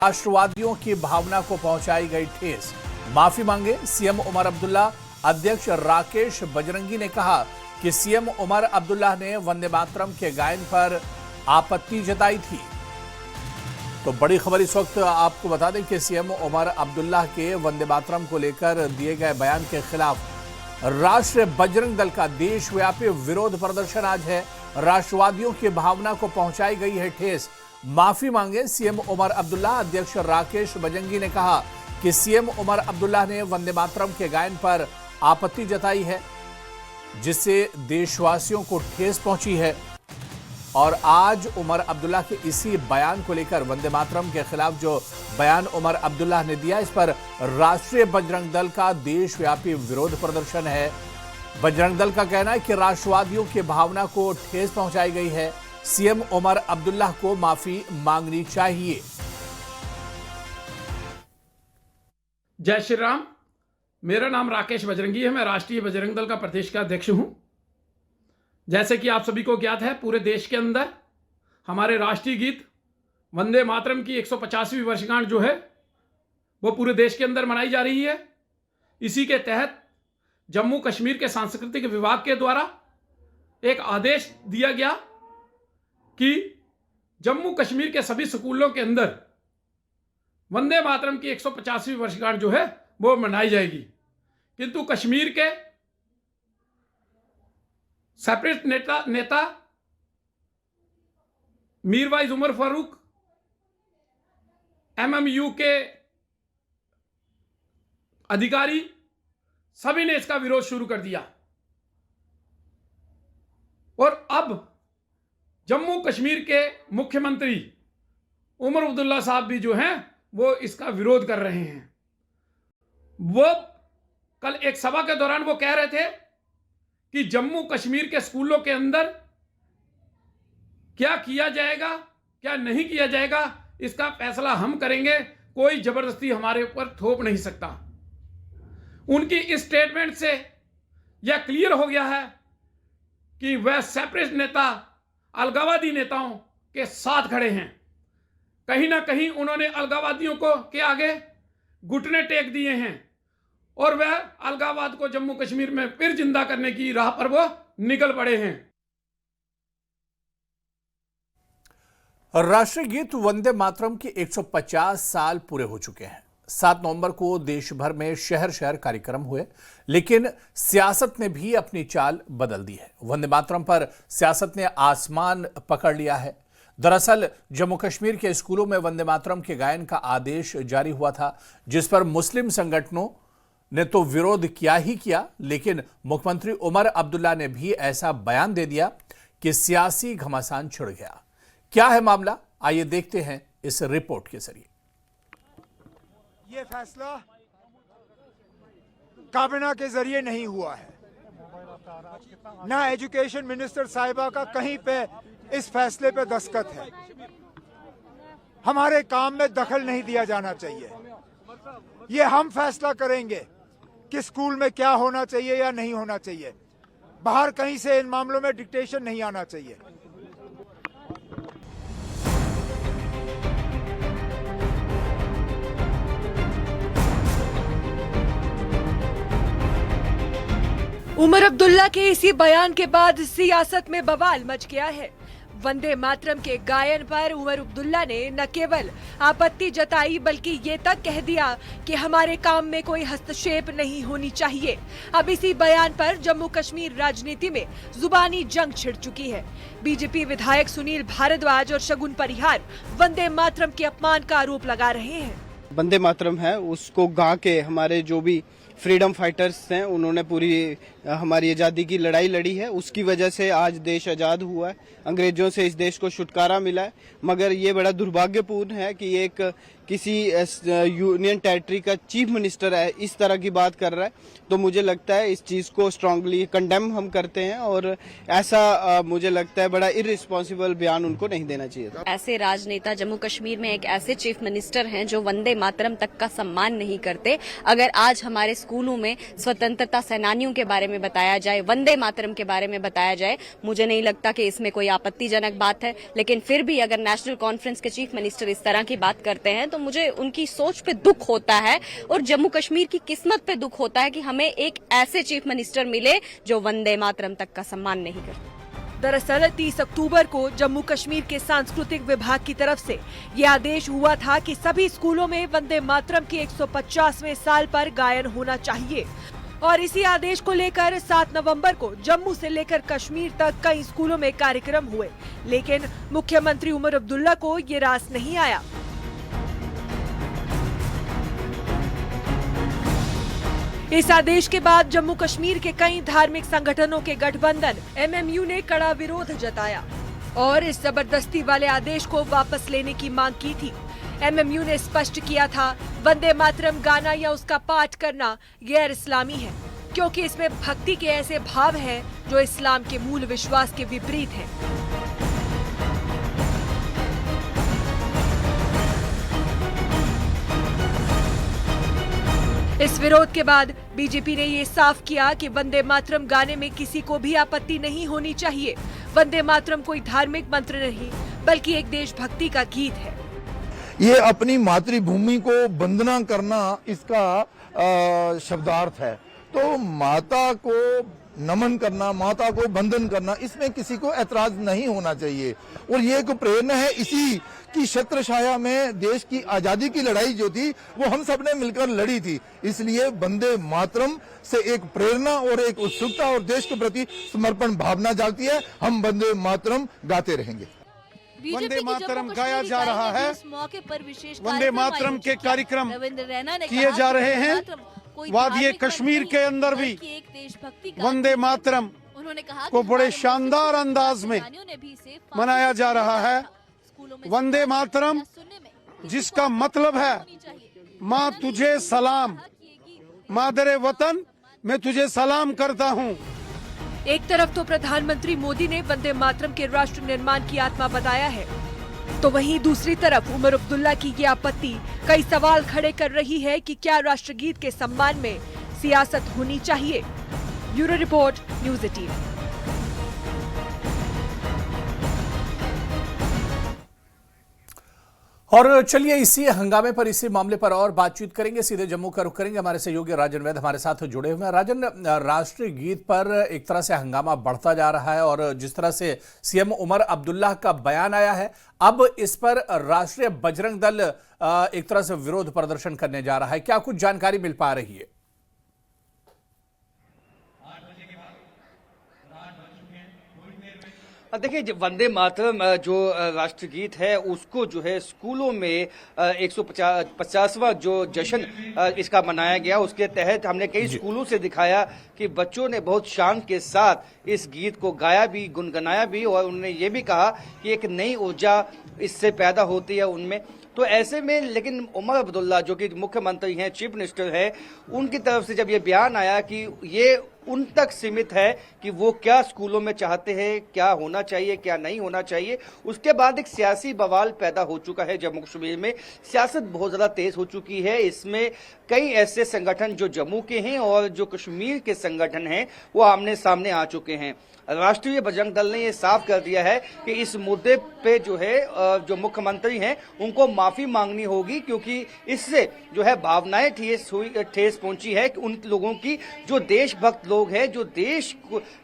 राष्ट्रवादियों की भावना को पहुंचाई गई ठेस। माफी मांगे सीएम उमर अब्दुल्ला। अध्यक्ष राकेश बजरंगी ने कहा कि सीएम उमर अब्दुल्ला ने वंदे मातरम के गायन पर आपत्ति जताई थी। तो बड़ी खबर इस वक्त आपको बता दें कि सीएम उमर अब्दुल्ला के वंदे मातरम को लेकर दिए गए बयान के खिलाफ राष्ट्रीय बजरंग दल का देशव्यापी विरोध प्रदर्शन आज है। राष्ट्रवादियों की भावना को पहुंचाई गई है ठेस। माफी मांगे सीएम उमर अब्दुल्ला। अध्यक्ष राकेश बजरंगी ने कहा कि सीएम उमर अब्दुल्ला ने वंदे मातरम के गायन पर आपत्ति जताई है, जिससे देशवासियों को ठेस पहुंची है। और आज उमर अब्दुल्ला के इसी बयान को लेकर वंदे मातरम के खिलाफ जो बयान उमर अब्दुल्ला ने दिया, इस पर राष्ट्रीय बजरंग दल का देशव्यापी विरोध प्रदर्शन है। बजरंग दल का कहना है कि राष्ट्रवादियों की भावना को ठेस पहुंचाई गई है। सीएम उमर अब्दुल्ला को माफी मांगनी चाहिए। जय श्री राम। मेरा नाम राकेश बजरंगी है। मैं राष्ट्रीय बजरंग दल का प्रदेश का अध्यक्ष हूं। जैसे कि आप सभी को ज्ञात है, पूरे देश के अंदर हमारे राष्ट्रीय गीत वंदे मातरम की 150वीं वर्षगांठ जो है वो पूरे देश के अंदर मनाई जा रही है। इसी के तहत जम्मू कश्मीर के सांस्कृतिक विभाग के द्वारा एक आदेश दिया गया कि जम्मू कश्मीर के सभी स्कूलों के अंदर वंदे मातरम की 150वीं वर्षगांठ जो है वो मनाई जाएगी। किंतु कश्मीर के सेपरेट नेता मीरवाइज उमर फारूक, एमएमयू के अधिकारी सभी ने इसका विरोध शुरू कर दिया। और अब जम्मू कश्मीर के मुख्यमंत्री उमर अब्दुल्ला साहब भी जो हैं वो इसका विरोध कर रहे हैं। वो कल एक सभा के दौरान वो कह रहे थे कि जम्मू कश्मीर के स्कूलों के अंदर क्या किया जाएगा, क्या नहीं किया जाएगा, इसका फैसला हम करेंगे, कोई जबरदस्ती हमारे ऊपर थोप नहीं सकता। उनकी इस स्टेटमेंट से यह क्लियर हो गया है कि वह सेपरेट नेता अलगावादी नेताओं के साथ खड़े हैं। कहीं ना कहीं उन्होंने अलगावादियों को के आगे घुटने टेक दिए हैं और वह अलगावाद को जम्मू कश्मीर में फिर जिंदा करने की राह पर वो निकल पड़े हैं। राष्ट्रीय गीत वंदे मातरम के 150 साल पूरे हो चुके हैं। 7 नवंबर को देश भर में शहर शहर कार्यक्रम हुए, लेकिन सियासत ने भी अपनी चाल बदल दी है। वंदे मातरम पर सियासत ने आसमान पकड़ लिया है। दरअसल जम्मू कश्मीर के स्कूलों में वंदे मातरम के गायन का आदेश जारी हुआ था, जिस पर मुस्लिम संगठनों ने तो विरोध किया ही किया, लेकिन मुख्यमंत्री उमर अब्दुल्ला ने भी ऐसा बयान दे दिया कि सियासी घमासान छिड़ गया। क्या है मामला, आइए देखते हैं इस रिपोर्ट के जरिए। ये फैसला काबिना के जरिए नहीं हुआ है। ना एजुकेशन मिनिस्टर साहिबा का कहीं पे इस फैसले पे दस्तखत है। हमारे काम में दखल नहीं दिया जाना चाहिए। ये हम फैसला करेंगे कि स्कूल में क्या होना चाहिए या नहीं होना चाहिए। बाहर कहीं से इन मामलों में डिक्टेशन नहीं आना चाहिए। उमर अब्दुल्ला के इसी बयान के बाद सियासत में बवाल मच गया है। वंदे मातरम के गायन पर उमर अब्दुल्ला ने न केवल आपत्ति जताई, बल्कि ये तक कह दिया कि हमारे काम में कोई हस्तक्षेप नहीं होनी चाहिए। अब इसी बयान पर जम्मू कश्मीर राजनीति में जुबानी जंग छिड़ चुकी है। बीजेपी विधायक सुनील भारद्वाज और शगुन परिहार वंदे मातरम के अपमान का आरोप लगा रहे हैं। वंदे मातरम है उसको गा के हमारे जो भी फ्रीडम फाइटर्स हैं उन्होंने पूरी हमारी आज़ादी की लड़ाई लड़ी है। उसकी वजह से आज देश आज़ाद हुआ है, अंग्रेजों से इस देश को छुटकारा मिला है। मगर ये बड़ा दुर्भाग्यपूर्ण है कि एक किसी यूनियन टेरिटरी का चीफ मिनिस्टर है इस तरह की बात कर रहा है। तो मुझे लगता है इस चीज़ को स्ट्रांगली कंडेम हम करते हैं और ऐसा मुझे लगता है बड़ा इररिस्पॉन्सिबल बयान उनको नहीं देना चाहिए था। ऐसे राजनेता जम्मू कश्मीर में एक ऐसे चीफ मिनिस्टर हैं जो वंदे मातरम तक का सम्मान नहीं करते। अगर आज हमारे स्कूलों में स्वतंत्रता सेनानियों के बारे में बताया जाए, वंदे मातरम के बारे में बताया जाए। मुझे नहीं लगता कि इसमें कोई आपत्तिजनक बात है, लेकिन फिर भी अगर नेशनल कॉन्फ्रेंस के चीफ मिनिस्टर इस तरह की बात करते हैं तो मुझे उनकी सोच पे दुख होता है और जम्मू कश्मीर की किस्मत पे दुख होता है कि हमें एक ऐसे चीफ मिनिस्टर मिले जो वंदे मातरम तक का सम्मान नहीं करते। दरअसल 30 अक्टूबर को जम्मू कश्मीर के सांस्कृतिक विभाग की तरफ से ये आदेश हुआ था कि सभी स्कूलों में वंदे मातरम के 150वें साल पर गायन होना चाहिए और इसी आदेश को लेकर 7 नवंबर को जम्मू से लेकर कश्मीर तक कई स्कूलों में कार्यक्रम हुए, लेकिन मुख्यमंत्री उमर अब्दुल्ला को ये रास नहीं आया। इस आदेश के बाद जम्मू कश्मीर के कई धार्मिक संगठनों के गठबंधन MMU ने कड़ा विरोध जताया और इस जबरदस्ती वाले आदेश को वापस लेने की मांग की थी। MMU ने स्पष्ट किया था वंदे मातरम गाना या उसका पाठ करना गैर इस्लामी है, क्योंकि इसमें भक्ति के ऐसे भाव हैं जो इस्लाम के मूल विश्वास के विपरीत हैं। इस विरोध के बाद बीजेपी ने ये साफ किया कि वंदे मातरम गाने में किसी को भी आपत्ति नहीं होनी चाहिए। वंदे मातरम कोई धार्मिक मंत्र नहीं, बल्कि एक देशभक्ति का गीत है। ये अपनी मातृभूमि को वंदना करना इसका शब्दार्थ है। तो माता को नमन करना, माता को वंदन करना, इसमें किसी को ऐतराज नहीं होना चाहिए। और ये एक प्रेरणा है, इसी की छत्रछाया में देश की आजादी की लड़ाई जो थी वो हम सब ने मिलकर लड़ी थी। इसलिए वंदे मातरम से एक प्रेरणा और एक उत्सुकता और देश के प्रति समर्पण भावना जागती है। हम वंदे मातरम गाते रहेंगे। वंदे मातरम गाया जा रहा है, मौके पर विशेष वंदे मातरम के कार्यक्रम किए जा रहे हैं। वादिये कश्मीर के अंदर भी वंदे मातरम को बड़े शानदार अंदाज में मनाया जा रहा है। वंदे मातरम जिसका मतलब है माँ तुझे सलाम, मादरे वतन मैं तुझे सलाम करता हूँ। एक तरफ तो प्रधानमंत्री मोदी ने वंदे मातरम के राष्ट्र निर्माण की आत्मा बताया है, तो वहीं दूसरी तरफ उमर अब्दुल्ला की ये आपत्ति कई सवाल खड़े कर रही है कि क्या राष्ट्रगीत के सम्मान में सियासत होनी चाहिए। Bureau report, news 18। और चलिए इसी हंगामे पर, इसी मामले पर और बातचीत करेंगे। सीधे जम्मू का रुख करेंगे। हमारे सहयोगी राजन वैद हमारे साथ जुड़े हुए हैं। राजन, राष्ट्रीय गीत पर एक तरह से हंगामा बढ़ता जा रहा है और जिस तरह से सीएम उमर अब्दुल्ला का बयान आया है, अब इस पर राष्ट्रीय बजरंग दल एक तरह से विरोध प्रदर्शन करने जा रहा है। क्या कुछ जानकारी मिल पा रही है? देखिए, वंदे मातरम जो राष्ट्रगीत है उसको जो है स्कूलों में 150वां जो जश्न इसका मनाया गया, उसके तहत हमने कई स्कूलों से दिखाया कि बच्चों ने बहुत शान के साथ इस गीत को गाया भी, गुनगुनाया भी और उन्होंने ये भी कहा कि एक नई ऊर्जा इससे पैदा होती है उनमें। तो ऐसे में लेकिन उमर अब्दुल्ला जो कि मुख्यमंत्री हैं, चीफ मिनिस्टर हैं, उनकी तरफ से जब ये बयान आया कि ये उन तक सीमित है कि वो क्या स्कूलों में चाहते हैं, क्या होना चाहिए, क्या नहीं होना चाहिए, उसके बाद एक सियासी बवाल पैदा हो चुका है। जम्मू कश्मीर में सियासत बहुत ज़्यादा तेज हो चुकी है। इसमें कई ऐसे संगठन जो जम्मू के हैं और जो कश्मीर के संगठन हैं वो आमने सामने आ चुके हैं। राष्ट्रीय बजरंग दल ने ये साफ कर दिया है कि इस मुद्दे पे जो है जो मुख्यमंत्री हैं उनको माफी मांगनी होगी, क्योंकि इससे जो है भावनाएं ठेस पहुंची है कि उन लोगों की जो देशभक्त लोग हैं, जो देश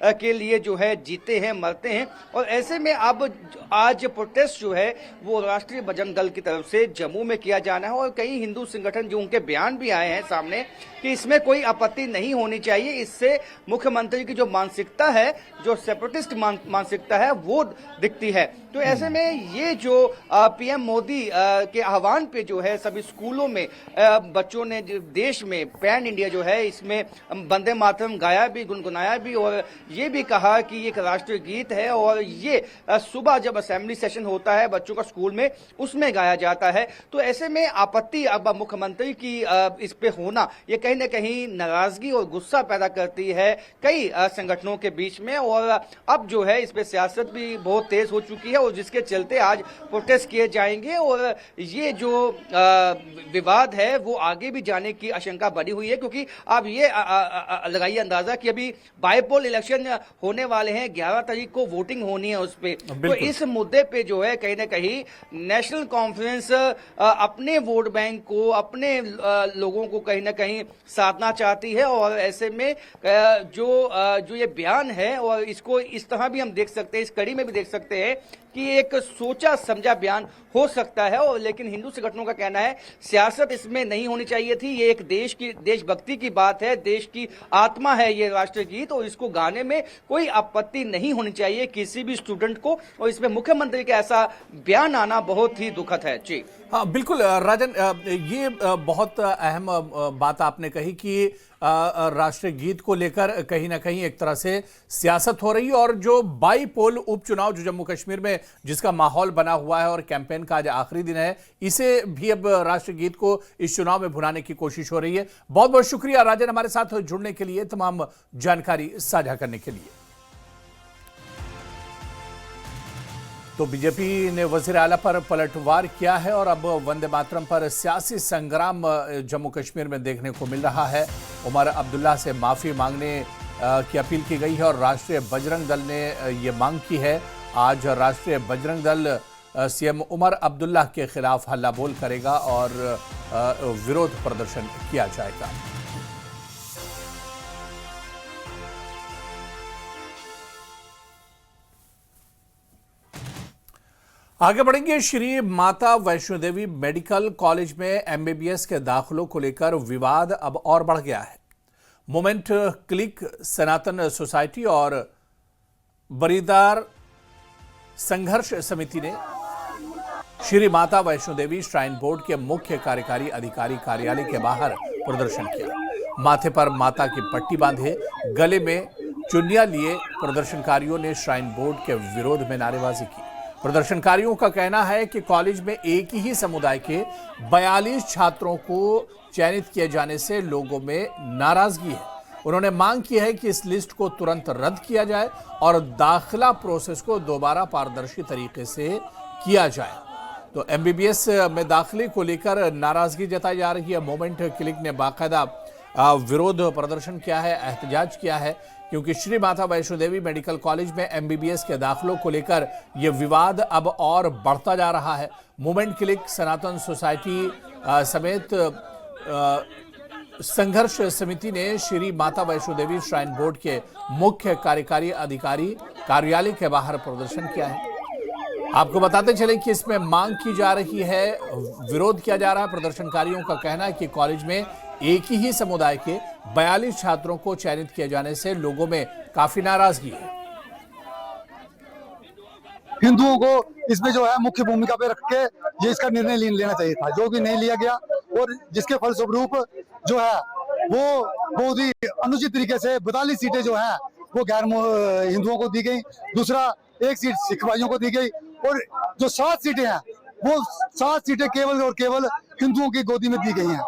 के लिए जो है जीते हैं, मरते हैं। और ऐसे में अब आज प्रोटेस्ट जो है वो राष्ट्रीय बजरंग दल की तरफ से जम्मू में किया जाना है और कई हिंदू संगठन जो उनके बयान भी आए हैं सामने कि इसमें कोई आपत्ति नहीं होनी चाहिए। इससे मुख्यमंत्री की जो मानसिकता है, जो सेपरेटिस्ट मानसिकता है, वो दिखती है। तो ऐसे में ये जो पीएम मोदी के आह्वान पे जो है सभी स्कूलों में बच्चों ने देश में पैन इंडिया जो है इसमें वंदे मातरम गाया गाया भी, गुनगुनाया भी और ये भी कहा कि ये एक राष्ट्रीय गीत है और ये सुबह जब असेंबली सेशन होता है बच्चों का स्कूल में, उसमें गाया जाता है। तो ऐसे में आपत्ति अब मुख्यमंत्री की इस पे होना ये कहीं ना कहीं नाराजगी और गुस्सा पैदा करती है कई संगठनों के बीच में, और अब जो है इस पे सियासत भी बहुत तेज हो चुकी है और जिसके चलते आज प्रोटेस्ट किए जाएंगे और ये जो विवाद है वो आगे भी जाने की आशंका बनी हुई है, क्योंकि आप ये लगाइए अंदाजा कि अभी बाईपोल इलेक्शन होने वाले हैं, 11 तारीख को वोटिंग होनी है उस पे। तो इस मुद्दे पे जो है कहीं ना कहीं नेशनल कॉन्फ्रेंस अपने वोट बैंक को, अपने लोगों को कहीं ना कहीं साधना चाहती है और ऐसे में जो ये बयान है और इसको इस तरह भी हम देख सकते हैं, इस कड़ी में भी देख सकते हैं कि एक सोचा समझा बयान हो सकता है। और लेकिन हिंदू संगठनों का कहना है सियासत इसमें नहीं होनी चाहिए थी, ये एक देशभक्ति की बात है, देश की आत्मा है ये राष्ट्रीय गीत और इसको गाने में कोई आपत्ति नहीं होनी चाहिए किसी भी स्टूडेंट को, और इसमें मुख्यमंत्री का ऐसा बयान आना बहुत ही दुखद है। जी हाँ बिल्कुल राजन, ये बहुत अहम बात आपने कही कि राष्ट्रीय गीत को लेकर कहीं ना कहीं एक तरह से सियासत हो रही है और जो बाईपोल उपचुनाव जो जम्मू कश्मीर में जिसका माहौल बना हुआ है और कैंपेन का आज आखिरी दिन है, इसे भी अब राष्ट्रीय गीत को इस चुनाव में भुनाने की कोशिश हो रही है। बहुत बहुत शुक्रिया राजन हमारे साथ जुड़ने के लिए, तमाम जानकारी साझा करने के लिए। तो बीजेपी ने वजीर आला पर पलटवार किया है और अब वंदे मातरम पर सियासी संग्राम जम्मू कश्मीर में देखने को मिल रहा है। उमर अब्दुल्ला से माफी मांगने की अपील की गई है और राष्ट्रीय बजरंग दल ने ये मांग की है। आज राष्ट्रीय बजरंग दल सीएम उमर अब्दुल्ला के खिलाफ हल्ला बोल करेगा और विरोध प्रदर्शन किया जाएगा। आगे बढ़ेंगे। श्री माता वैष्णो देवी मेडिकल कॉलेज में एमबीबीएस के दाखिलों को लेकर विवाद अब और बढ़ गया है। मोमेंट क्लिक, सनातन सोसाइटी और बरीदार संघर्ष समिति ने श्री माता वैष्णो देवी श्राइन बोर्ड के मुख्य कार्यकारी अधिकारी कार्यालय के बाहर प्रदर्शन किया। माथे पर माता की पट्टी बांधे, गले में चुन्नियां लिए प्रदर्शनकारियों ने श्राइन बोर्ड के विरोध में नारेबाजी की। प्रदर्शनकारियों का कहना है कि कॉलेज में एक ही समुदाय के 42 छात्रों को चयनित किए जाने से लोगों में नाराजगी है। उन्होंने मांग की है कि इस लिस्ट को तुरंत रद्द किया जाए और दाखिला प्रोसेस को दोबारा पारदर्शी तरीके से किया जाए। तो एमबीबीएस में दाखिले को लेकर नाराजगी जताई जा रही है। मोमेंट क्लिक ने बाकायदा विरोध प्रदर्शन किया है, एहतजाज किया है, क्योंकि श्री माता वैष्णो देवी मेडिकल कॉलेज में एमबीबीएस के दाखिलों को लेकर यह विवाद अब और बढ़ता जा रहा है। मूवमेंट क्लिक, सनातन सोसाइटी समेत संघर्ष समिति ने श्री माता वैष्णो देवी श्राइन बोर्ड के मुख्य कार्यकारी अधिकारी कार्यालय के बाहर प्रदर्शन किया है। आपको बताते चले कि इसमें मांग की जा रही है, विरोध किया जा रहा है। प्रदर्शनकारियों का कहना है कि कॉलेज में एक ही समुदाय के 42 छात्रों को चयनित किए जाने से लोगों में काफी नाराजगी है। हिंदुओं को इसमें जो है मुख्य भूमिका पे रख के ये इसका निर्णय लेना चाहिए था, जो कि नहीं लिया गया और जिसके फलस्वरूप जो है वो बहुत ही अनुचित तरीके से 42 सीटें जो है वो गैर हिंदुओं को दी गई। दूसरा, एक सीट सिख भाइयों को दी गई और जो 7 सीटें हैं वो 7 सीटें केवल और केवल हिंदुओं की गोदी में दी गई हैं।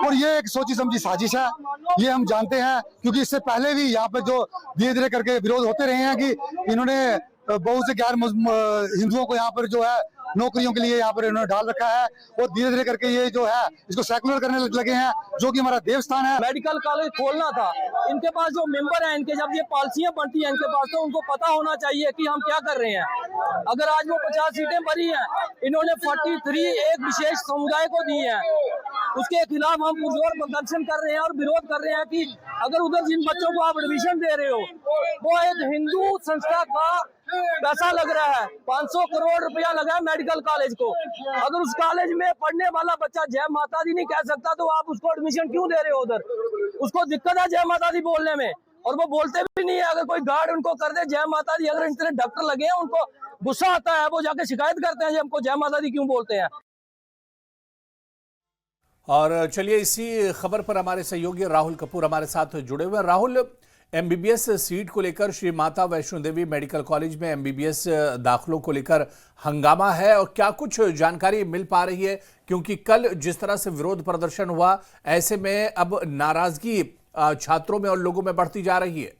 और ये एक सोची समझी साजिश है, ये हम जानते हैं, क्योंकि इससे पहले भी यहाँ पे जो धीरे धीरे करके विरोध होते रहे हैं कि इन्होंने बहुत से गैर हिंदुओं को यहाँ पर जो है नौकरियों के लिए यहाँ पर इन्होंने डाल रखा है और धीरे धीरे करके ये जो है इसको सेकुलर करने लगे हैं, जो कि हमारा देवस्थान है। मेडिकल कॉलेज खोलना था, इनके पास जो मेंबर हैं, इनके जब ये पॉलिसियां बनती हैं इनके पास, तो उनको पता होना चाहिए कि हम क्या कर रहे हैं। अगर आज वो 50 सीटें भरी हैं, इन्होंने 43 एक विशेष समुदाय को दी है, उसके खिलाफ हम पुरजोर प्रदर्शन कर रहे हैं और विरोध कर रहे हैं कि अगर उधर जिन बच्चों को आप एडमिशन दे रहे हो वो एक हिंदू संस्था का पैसा लग रहा है, 500 करोड़ रुपया लगा है मेडिकल कॉलेज को। अगर उस कॉलेज में पढ़ने वाला बच्चा जय माता दी नहीं कह सकता तो आप उसको एडमिशन क्यों दे रहे हो? उधर उसको दिक्कत है जय माता दी बोलने में और वो बोलते भी नहीं है। अगर कोई गार्ड उनको कर दे जय माता दी, अगर इतने डॉक्टर लगे हैं उनको गुस्सा आता है, वो जाके शिकायत करते हैं हमको जय माता दी क्यों बोलते हैं। और चलिए इसी खबर पर हमारे सहयोगी राहुल कपूर हमारे साथ जुड़े हुए। राहुल, एमबीबीएस सीट को लेकर श्री माता वैष्णो देवी मेडिकल कॉलेज में एमबीबीएस दाखिलों को लेकर हंगामा है और क्या कुछ जानकारी मिल पा रही है, क्योंकि कल जिस तरह से विरोध प्रदर्शन हुआ ऐसे में अब नाराजगी छात्रों में और लोगों में बढ़ती जा रही है।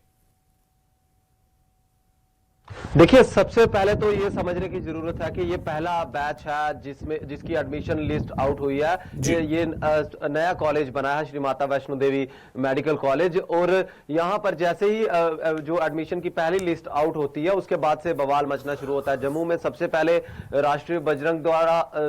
देखिए, सबसे पहले तो ये समझने की जरूरत है कि ये पहला बैच है जिसकी एडमिशन लिस्ट आउट हुई है। ये नया कॉलेज बना है श्री माता वैष्णो देवी मेडिकल कॉलेज, और यहाँ पर जैसे ही जो एडमिशन की पहली लिस्ट आउट होती है उसके बाद से बवाल मचना शुरू होता है। जम्मू में सबसे पहले राष्ट्रीय बजरंग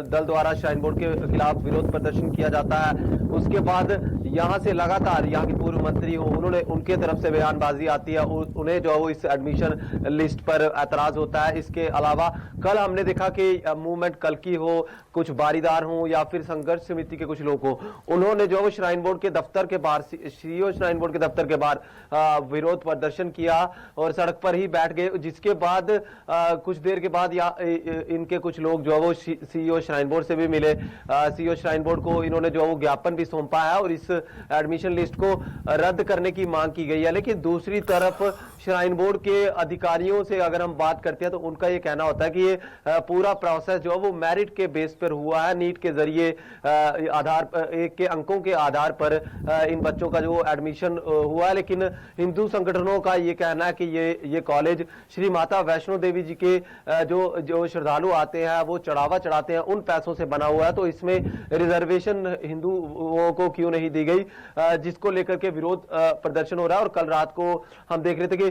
दल द्वारा श्राइन बोर्ड के खिलाफ विरोध प्रदर्शन किया जाता है। उसके बाद यहाँ से लगातार यहाँ की पूर्व मंत्री हो उनके तरफ से बयानबाजी आती है, उन्हें जो इस एडमिशन लिस्ट पर एतराज होता है। इसके अलावा कल हमने देखा कि मूवमेंट कल की हो, कुछ बारीदार हो या फिर संघर्ष समिति के कुछ लोग हो, उन्होंने जो श्राइन बोर्ड के दफ्तर के बाहर, सीईओ श्राइन बोर्ड के दफ्तर के बाहर विरोध प्रदर्शन किया और सड़क पर ही बैठ गए। जिसके बाद कुछ देर के बाद इनके कुछ लोग जो वो सीईओ श्राइन बोर्ड से भी मिले। सीईओ श्राइन बोर्ड को इन्होंने जो वो ज्ञापन भी सौंपा है और इस एडमिशन लिस्ट को रद्द करने की मांग की गई है। लेकिन दूसरी तरफ श्राइन बोर्ड के अधिकारियों से अगर हम बात करते हैं तो उनका ये कहना होता है कि ये पूरा प्रोसेस जो है वो मेरिट के बेस पर हुआ है, नीट के जरिए आधार के अंकों के आधार पर इन बच्चों का जो एडमिशन हुआ है। लेकिन हिंदू संगठनों का ये कहना है कि ये कॉलेज श्री माता वैष्णो देवी जी के जो श्रद्धालु आते हैं वो चढ़ावा चढ़ाते हैं, उन पैसों से बना हुआ है, तो इसमें रिजर्वेशन हिंदुओं को क्यों नहीं दी गई, जिसको लेकर के विरोध प्रदर्शन हो रहा है। और कल रात को हम देख रहे थे कि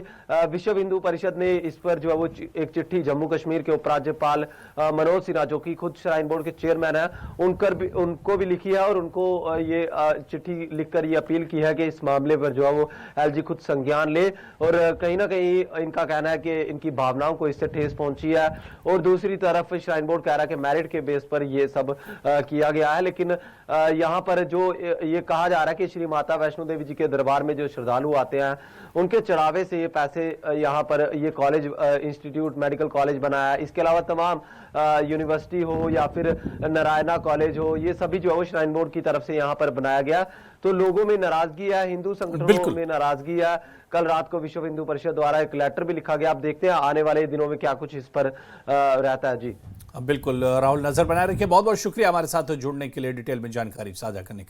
विश्व हिंदू परिषद ने इस पर जो है वो एक चिट्ठी जम्मू कश्मीर के उपराज्यपाल मनोज सिन्हा, जो कि खुद श्राइन बोर्ड के चेयरमैन है, उनको भी लिखी है और उनको ये चिट्ठी लिखकर ये अपील की है कि इस मामले पर जो है वो एलजी खुद संज्ञान ले। और कहीं ना कहीं इनका कहना है कि इनकी भावनाओं को इससे ठेस पहुंची है। और दूसरी तरफ श्राइन बोर्ड कह रहा है कि मेरिट के बेस पर ये सब किया गया है। लेकिन यहाँ पर जो ये कहा जा रहा है कि श्री माता वैष्णो देवी जी के दरबार में जो श्रद्धालु आते हैं उनके चढ़ावे से ये पैसे यहाँ पर ये कॉलेज इंस्टीट्यूट मेडिकल कॉलेज बनाया है। इसके अलावा तमाम यूनिवर्सिटी हो या फिर नारायणा कॉलेज हो, ये सभी जो है श्राइन बोर्ड की तरफ से यहाँ पर बनाया गया। तो लोगों में नाराजगी है, हिंदू संगठनों में नाराजगी है। कल रात को विश्व हिंदू परिषद द्वारा एक लेटर भी लिखा गया। आप देखते हैं आने वाले दिनों में क्या कुछ इस पर रहता है। जी बिल्कुल राहुल, नजर बनाए रखिए। बहुत बहुत शुक्रिया हमारे साथ जुड़ने के लिए, डिटेल में जानकारी साझा करने के लिए।